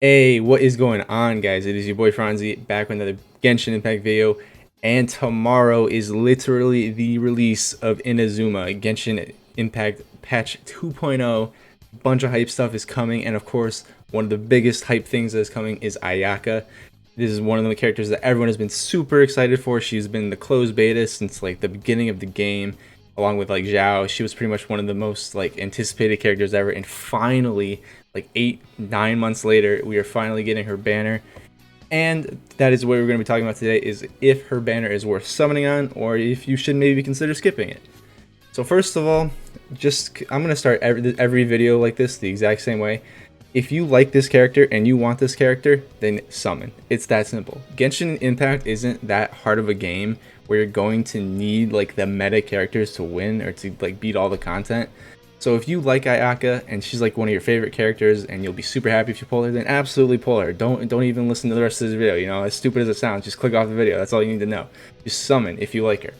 Hey, what is going on, guys? It is your boy Franzi back with another Genshin Impact video, and tomorrow is literally the release of Inazuma Genshin Impact Patch 2.0. Bunch of hype stuff is coming, and of course, one of the biggest hype things that is coming is Ayaka. This is one of the characters that everyone has been super excited for. She's been in the closed beta since like the beginning of the game, along with like Zhao. She was pretty much one of the most like anticipated characters ever, and finally, like 8-9 months later, we are finally getting her banner. And that is what we're going to be talking about today, is if her banner is worth summoning on, or if you should maybe consider skipping it. So first of all, I'm going to start every video like this the exact same way. If you like this character and you want this character, then summon. It's that simple. Genshin Impact isn't that hard of a game where you're going to need like the meta characters to win or to like beat all the content. So if you like Ayaka and she's like one of your favorite characters and you'll be super happy if you pull her, then absolutely pull her. Don't even listen to the rest of this video. You know, as stupid as it sounds, just click off the video. That's all you need to know. Just summon if you like her.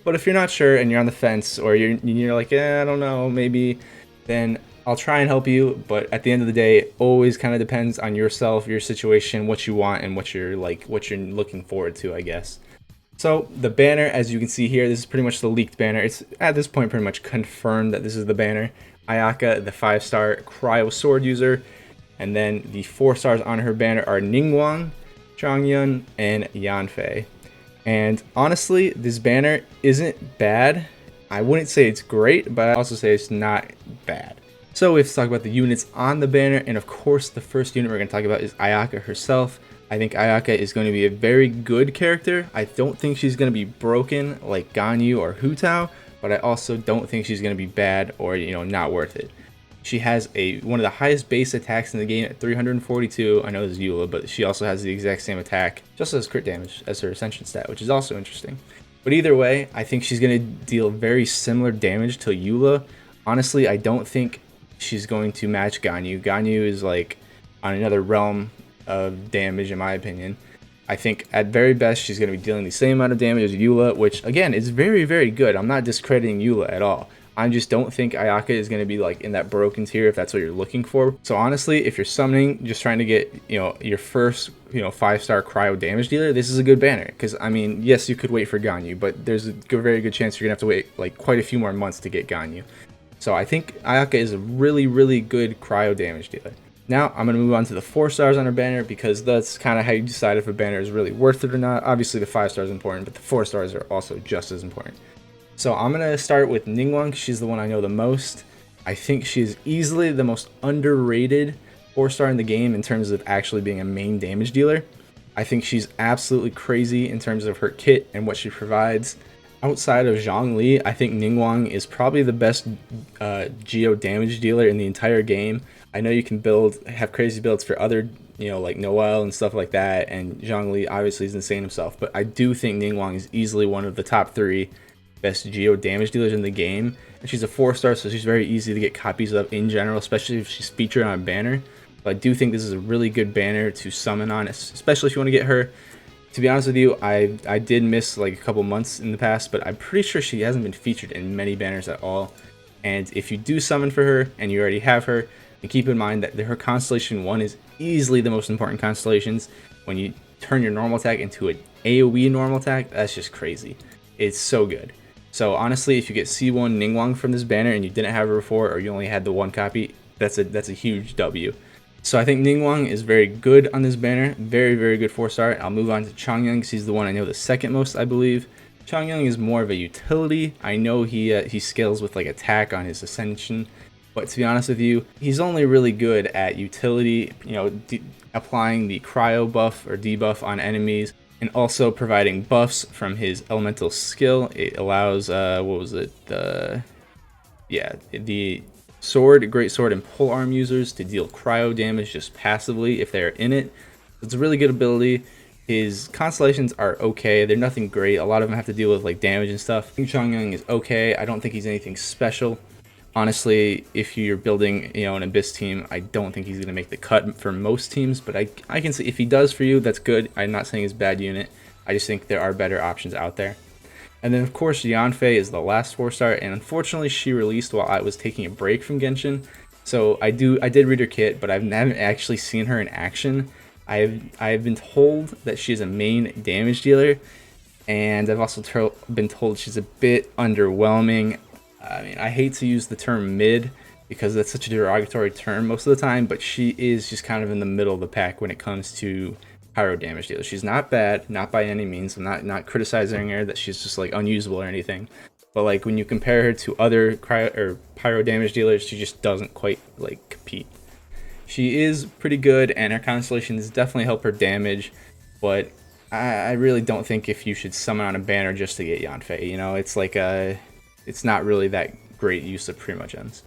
But if you're not sure and you're on the fence, or you're like, I don't know, maybe, then I'll try and help you. But at the end of the day, it always kind of depends on yourself, your situation, what you want, and what you're looking forward to, I guess. So the banner, as you can see here, this is pretty much the leaked banner. It's at this point pretty much confirmed that this is the banner. Ayaka, the 5-star cryo sword user, and then the 4 stars on her banner are Ningguang, Chongyun, and Yanfei. And honestly, this banner isn't bad. I wouldn't say it's great, but I also say it's not bad. So we have to talk about the units on the banner, and of course the first unit we're going to talk about is Ayaka herself. I think Ayaka is going to be a very good character. I don't think she's going to be broken like Ganyu or Hu Tao, but I also don't think she's going to be bad or, not worth it. She has one of the highest base attacks in the game at 342. I know this is Eula, but she also has the exact same attack, just as crit damage as her Ascension stat, which is also interesting. But either way, I think she's going to deal very similar damage to Eula. Honestly, I don't think she's going to match Ganyu. Ganyu is like on another realm of damage, in my opinion. I think at very best she's going to be dealing the same amount of damage as Eula, which again is very, very good. I'm not discrediting Eula at all. I just don't think Ayaka is going to be like in that broken tier if that's what you're looking for. So honestly, if you're summoning, just trying to get, your first, 5-star cryo damage dealer, this is a good banner. Because, I mean, yes, you could wait for Ganyu, but there's a very good chance you're going to have to wait like quite a few more months to get Ganyu. So I think Ayaka is a really, really good cryo damage dealer. Now I'm going to move on to the 4 stars on her banner, because that's kind of how you decide if a banner is really worth it or not. Obviously the 5 stars are important, but the 4 stars are also just as important. So I'm going to start with Ningguang. She's the one I know the most. I think she's easily the most underrated 4-star in the game in terms of actually being a main damage dealer. I think she's absolutely crazy in terms of her kit and what she provides. Outside of Zhongli, I think Ningguang is probably the best geo damage dealer in the entire game. I know you can have crazy builds for other, like Noel and stuff like that, and Zhongli obviously is insane himself, but I do think Ningguang is easily one of the top 3 best geo damage dealers in the game. And she's a 4-star, so she's very easy to get copies of in general, especially if she's featured on a banner. But I do think this is a really good banner to summon on, especially if you want to get her. To be honest with you, I did miss like a couple months in the past, but I'm pretty sure she hasn't been featured in many banners at all. And if you do summon for her and you already have her, then keep in mind that her Constellation 1 is easily the most important constellations. When you turn your normal attack into an AoE normal attack, that's just crazy. It's so good. So honestly, if you get C1 Ningguang from this banner and you didn't have her before, or you only had the 1 copy, that's a huge W. So I think Ningguang is very good on this banner. Very, very good 4-star. I'll move on to Chongyun, because he's the one I know the second most, I believe. Chongyun is more of a utility. I know he scales with like attack on his Ascension, but to be honest with you, he's only really good at utility, applying the cryo buff or debuff on enemies, and also providing buffs from his elemental skill. It allows, the great sword and polearm users to deal cryo damage just passively if they're in it. It's a really good ability. His constellations are okay. They're nothing great. A lot of them have to deal with like damage and stuff. I think Chongyun is okay. I don't think he's anything special. Honestly, if you're building, an Abyss team, I don't think he's going to make the cut for most teams, but I can see if he does for you, that's good. I'm not saying it's a bad unit. I just think there are better options out there. And then, of course, Yanfei is the last 4-star, and unfortunately, she released while I was taking a break from Genshin. So I did read her kit, but I haven't actually seen her in action. I've been told that she's a main damage dealer, and I've also been told she's a bit underwhelming. I mean, I hate to use the term mid because that's such a derogatory term most of the time, but she is just kind of in the middle of the pack when it comes to pyro damage dealer. She's not bad, not by any means. I'm not criticizing her that she's just like unusable or anything. But like when you compare her to other pyro damage dealers, she just doesn't quite like compete. She is pretty good, and her constellations definitely help her damage, but I really don't think if you should summon on a banner just to get Yanfei. You know, it's like it's not really that great use of Primo Gems.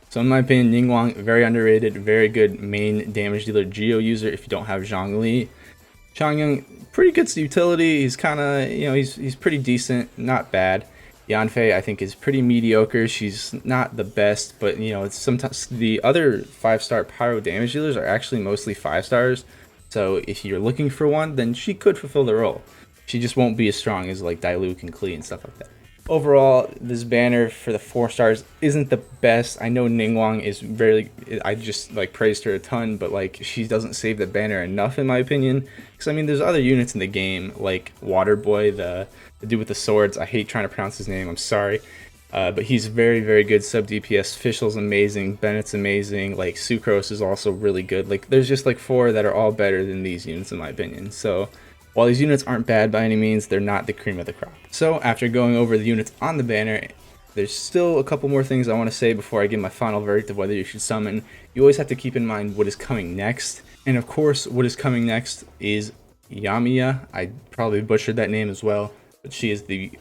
So in my opinion, Ningguang, very underrated, very good main damage dealer Geo user if you don't have Zhongli. Changyang, pretty good utility. He's kind of, you know, he's pretty decent, not bad. Yanfei, I think, is pretty mediocre. She's not the best, but you know, it's sometimes the other 5-star pyro damage dealers are actually mostly 5 stars. So if you're looking for one, then she could fulfill the role. She just won't be as strong as like Diluc and Klee and stuff like that. Overall, this banner for the 4 stars isn't the best. I know Ningguang is very, I just like praised her a ton, but like she doesn't save the banner enough in my opinion. Because I mean, there's other units in the game like Waterboy, the dude with the swords. I hate trying to pronounce his name. I'm sorry. But he's very, very good sub DPS. Fischl's amazing. Bennett's amazing. Like Sucrose is also really good. Like there's just like 4 that are all better than these units in my opinion. So while these units aren't bad by any means, they're not the cream of the crop. So after going over the units on the banner, there's still a couple more things I want to say before I give my final verdict of whether you should summon. You always have to keep in mind what is coming next. And of course, what is coming next is Yamiya. I probably butchered that name as well. But she is the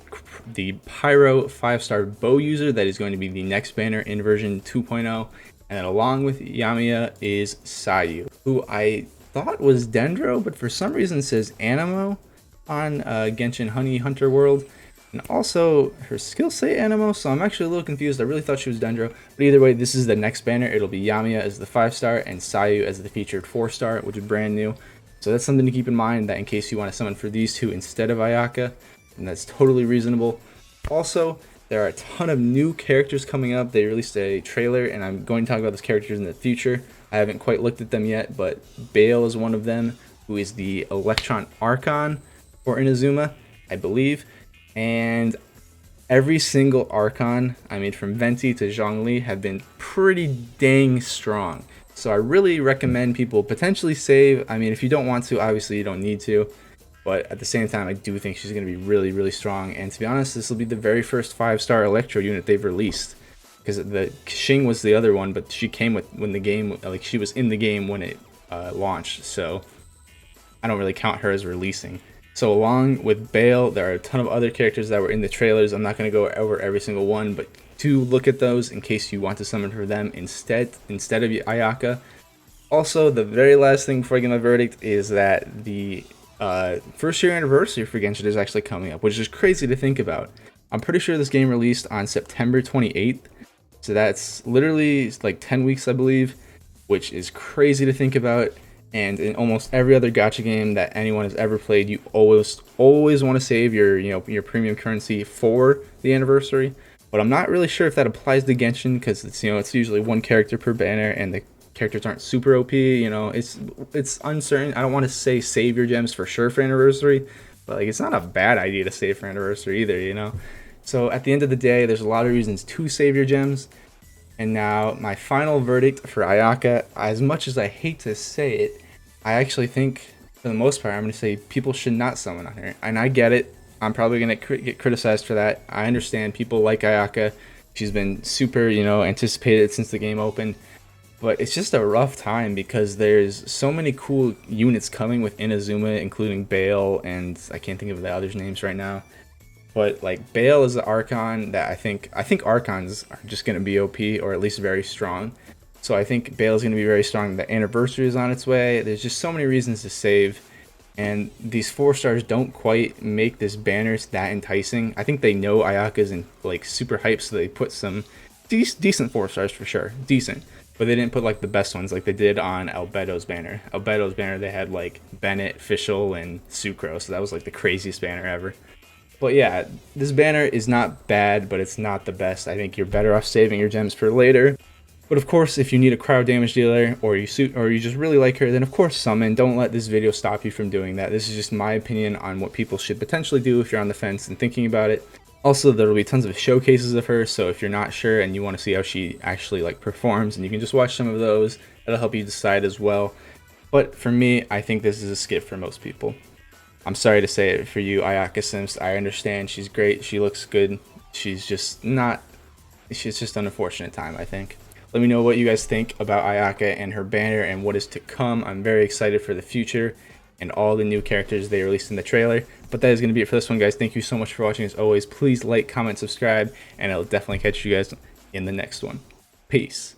Pyro 5-star bow user that is going to be the next banner in version 2.0. And then along with Yamiya is Sayu, who I thought was Dendro, but for some reason says Animo on Genshin Honey Hunter World. And also her skills say Animo, so I'm actually a little confused. I really thought she was Dendro. But either way, this is the next banner. It'll be Yamiya as the 5-star and Sayu as the featured 4-star, which is brand new. So that's something to keep in mind, that in case you want to summon for these two instead of Ayaka, and that's totally reasonable. Also, there are a ton of new characters coming up. They released a trailer, and I'm going to talk about those characters in the future. I haven't quite looked at them yet, but Bale is one of them, who is the Electron Archon for Inazuma, I believe. And every single Archon, I mean from Venti to Zhongli, have been pretty dang strong. So I really recommend people potentially save. I mean, if you don't want to, obviously you don't need to. But at the same time, I do think she's going to be really, really strong. And to be honest, this will be the very first 5-star Electro unit they've released. Because the Xing was the other one, but she came with when the game, like she was in the game when it launched. So I don't really count her as releasing. So along with Bale, there are a ton of other characters that were in the trailers. I'm not going to go over every single one, but do look at those in case you want to summon for them instead of Ayaka. Also, the very last thing before I give my verdict is that the first year anniversary for Genshin is actually coming up, which is crazy to think about. I'm pretty sure this game released on September 28th, so that's literally like 10 weeks, I believe, which is crazy to think about. And in almost every other gacha game that anyone has ever played, you always want to save your premium currency for the anniversary. But I'm not really sure if that applies to Genshin, because it's usually one character per banner, and the characters aren't super OP. It's uncertain. I don't want to say save your gems for sure for anniversary, but like it's not a bad idea to save for anniversary either. So at the end of the day, there's a lot of reasons to save your gems. And now my final verdict for Ayaka. As much as I hate to say it, I actually think for the most part I'm going to say people should not summon on her. And I get it. I'm probably going to get criticized for that. I understand people like Ayaka. She's been super, anticipated since the game opened. But it's just a rough time because there's so many cool units coming with Inazuma, including Bale, and I can't think of the others' names right now. But like Bale is the Archon that I think Archons are just going to be OP, or at least very strong. So I think Bale is going to be very strong. The anniversary is on its way. There's just so many reasons to save. And these 4-stars don't quite make this banner that enticing. I think they know Ayaka's in like super hype, so they put some decent 4-stars for sure. Decent. But they didn't put like the best ones like they did on Albedo's banner. Albedo's banner, they had like Bennett, Fischl, and Sucrose. So that was like the craziest banner ever. But yeah, this banner is not bad, but it's not the best. I think you're better off saving your gems for later. But of course, if you need a crowd damage dealer, or you just really like her, then of course summon. Don't let this video stop you from doing that. This is just my opinion on what people should potentially do if you're on the fence and thinking about it. Also, there will be tons of showcases of her, so if you're not sure and you want to see how she actually like performs, and you can just watch some of those, that'll help you decide as well. But for me, I think this is a skip for most people. I'm sorry to say it for you, Ayaka Sims. I understand she's great, she looks good. She's just not. She's just an unfortunate time, I think. Let me know what you guys think about Ayaka and her banner and what is to come. I'm very excited for the future and all the new characters they released in the trailer. But that is going to be it for this one, guys. Thank you so much for watching. As always, please like, comment, subscribe, and I'll definitely catch you guys in the next one. Peace.